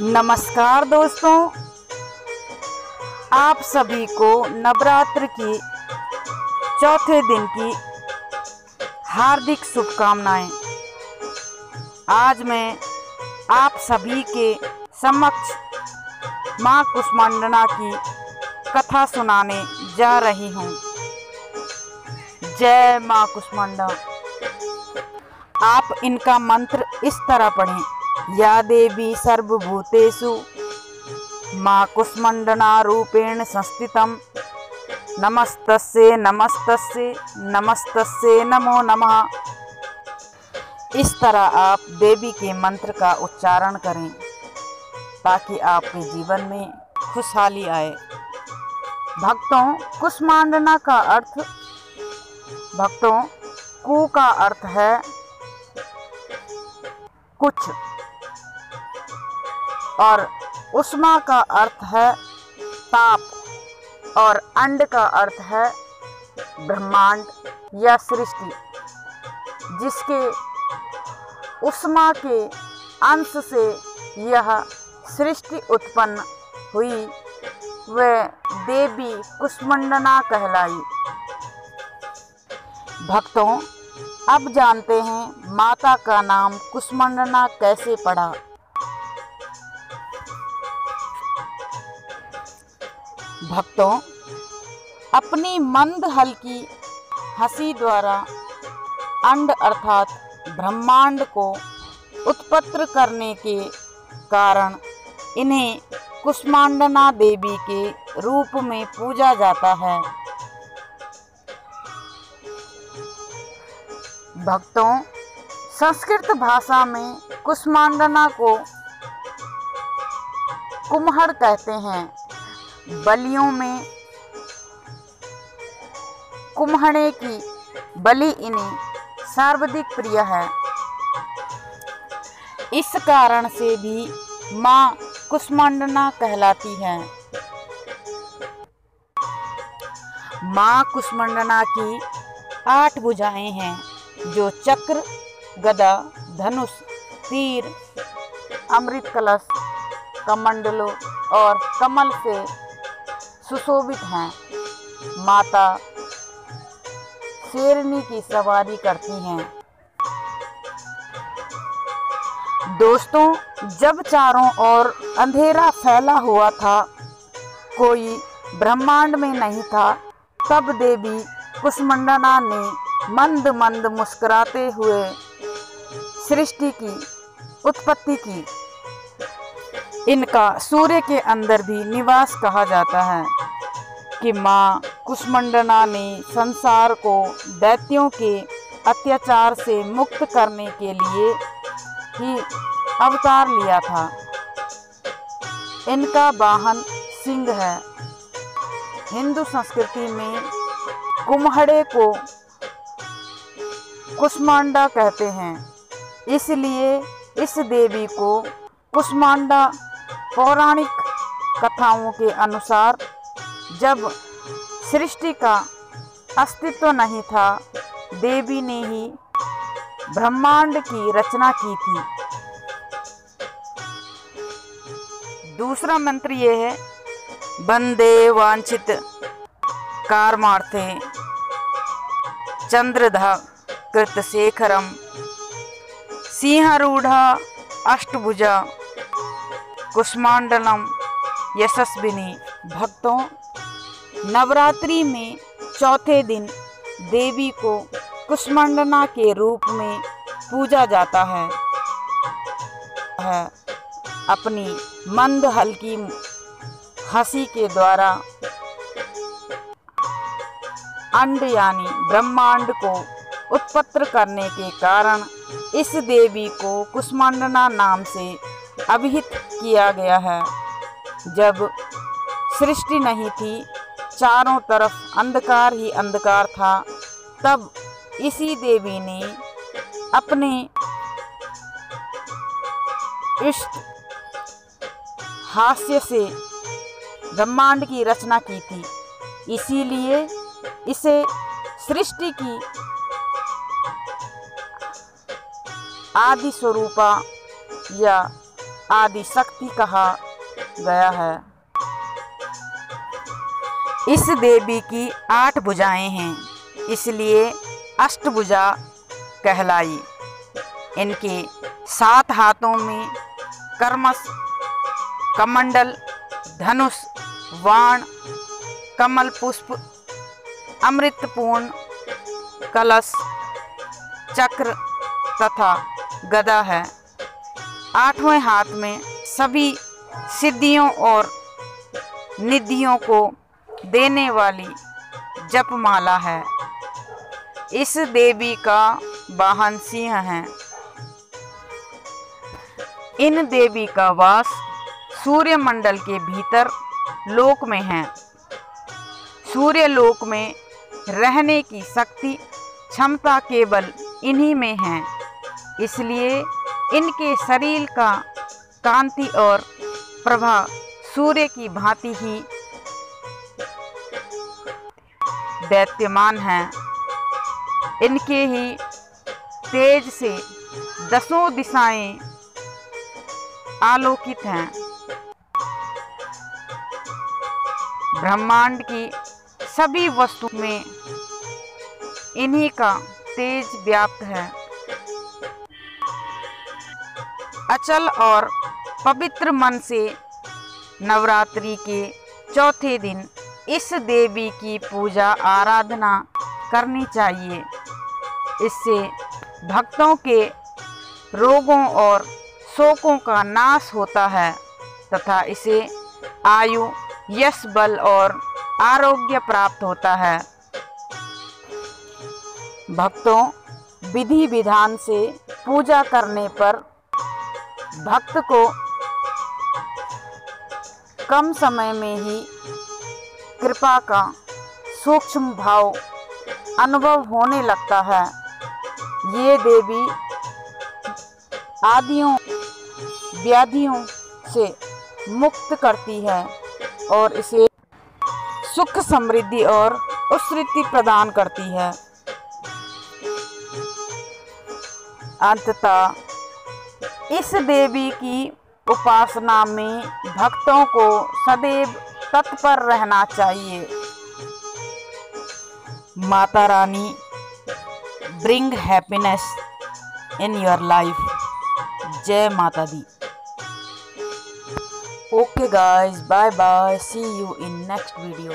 नमस्कार दोस्तों, आप सभी को नवरात्र की चौथे दिन की हार्दिक शुभकामनाएं। आज मैं आप सभी के समक्ष माँ कुष्मांडा की कथा सुनाने जा रही हूँ। जय माँ कुष्मांडा। आप इनका मंत्र इस तरह पढ़ें। या देवी सर्वभूतेषु माँ कुष्मांडा रूपेण संस्थितम् नमस्तस्ये नमस्तस्ये नमस्तस्ये नमो नमः। इस तरह आप देवी के मंत्र का उच्चारण करें ताकि आपके जीवन में खुशहाली आए। भक्तों, कु का अर्थ है कुछ और उष्मा का अर्थ है ताप और अंड का अर्थ है ब्रह्मांड या सृष्टि। जिसके उष्मा के अंश से यह सृष्टि उत्पन्न हुई वह देवी कुष्मांडा कहलाई। भक्तों, अब जानते हैं माता का नाम कुष्मांडा कैसे पड़ा। भक्तों, अपनी मंद हल्की हंसी द्वारा अंड अर्थात ब्रह्मांड को उत्पन्न करने के कारण इन्हें कुष्मांडा देवी के रूप में पूजा जाता है। भक्तों, संस्कृत भाषा में कुष्मांडा को कुम्हड़ कहते हैं। बलियों में कुम्हड़े की बलि इन्हें सर्वाधिक प्रिय है। इस कारण से भी माँ कुष्मांडा कहलाती है। माँ कुष्मांडा की 8 भुजाएं हैं जो चक्र, गदा, धनुष, तीर, अमृत कलश, कमंडलों और कमल से सुशोभित हैं। माता शेरनी की सवारी करती हैं। दोस्तों, जब चारों ओर अंधेरा फैला हुआ था, कोई ब्रह्मांड में नहीं था, तब देवी कुष्मांडा ने मंद मंद मुस्कुराते हुए सृष्टि की उत्पत्ति की। इनका सूर्य के अंदर भी निवास कहा जाता है कि माँ कुष्मांडा ने संसार को दैत्यों के अत्याचार से मुक्त करने के लिए ही अवतार लिया था। इनका वाहन सिंह है। हिंदू संस्कृति में कुम्हड़े को कुष्मांडा कहते हैं। इसलिए इस देवी को कुष्मांडा पौराणिक कथाओं के अनुसार जब सृष्टि का अस्तित्व नहीं था, देवी ने ही ब्रह्मांड की रचना की थी। दूसरा मंत्र ये है, वंदे वांछित कारमार्थे चंद्रधा कृतशेखरम सिंहरूढ़ा अष्टभुजा कुष्मांडलम यशस्विनी। भक्तों, नवरात्रि में चौथे दिन देवी को कुष्मांडा के रूप में पूजा जाता है। अपनी मंद हल्की हंसी के द्वारा अंड यानी ब्रह्मांड को उत्पन्न करने के कारण इस देवी को कुष्मांडा नाम से अभिहित किया गया है। जब सृष्टि नहीं थी, चारों तरफ अंधकार ही अंधकार था, तब इसी देवी ने अपने इष्ट हास्य से ब्रह्मांड की रचना की थी। इसीलिए इसे सृष्टि की आदि स्वरूपा या आदि शक्ति कहा गया है। इस देवी की 8 भुजाएं हैं, इसलिए अष्टभुजा कहलाई। इनके 7 हाथों में कर्मश, कमंडल, धनुष, वाण, कमल पुष्प, अमृतपूर्ण कलश, चक्र तथा गदा है। 8वें हाथ में सभी सिद्धियों और निधियों को देने वाली जपमाला है। इस देवी का वाहन सिंह है। इन देवी का वास सूर्य मंडल के भीतर लोक में है। सूर्य लोक में रहने की शक्ति क्षमता केवल इन्हीं में है, इसलिए इनके शरीर का कांति और प्रभा सूर्य की भांति ही दैत्यमान है। इनके ही तेज से 10 दिशाएं आलोकित हैं। ब्रह्मांड की सभी वस्तु में इन्हीं का तेज व्याप्त है। अचल और पवित्र मन से नवरात्रि के चौथे दिन इस देवी की पूजा आराधना करनी चाहिए। इससे भक्तों के रोगों और शोकों का नाश होता है तथा इसे आयु, यश, बल और आरोग्य प्राप्त होता है। भक्तों, विधि विधान से पूजा करने पर भक्त को कम समय में ही कृपा का सूक्ष्म भाव अनुभव होने लगता है। ये देवी आदियों व्याधियों से मुक्त करती है और इसे सुख, समृद्धि और उत्सृति प्रदान करती है। अंततः इस देवी की उपासना में भक्तों को सदैव तत्पर रहना चाहिए। Mata Rani bring happiness in your life. जय माता दी। Okay guys, bye bye, see you in next video.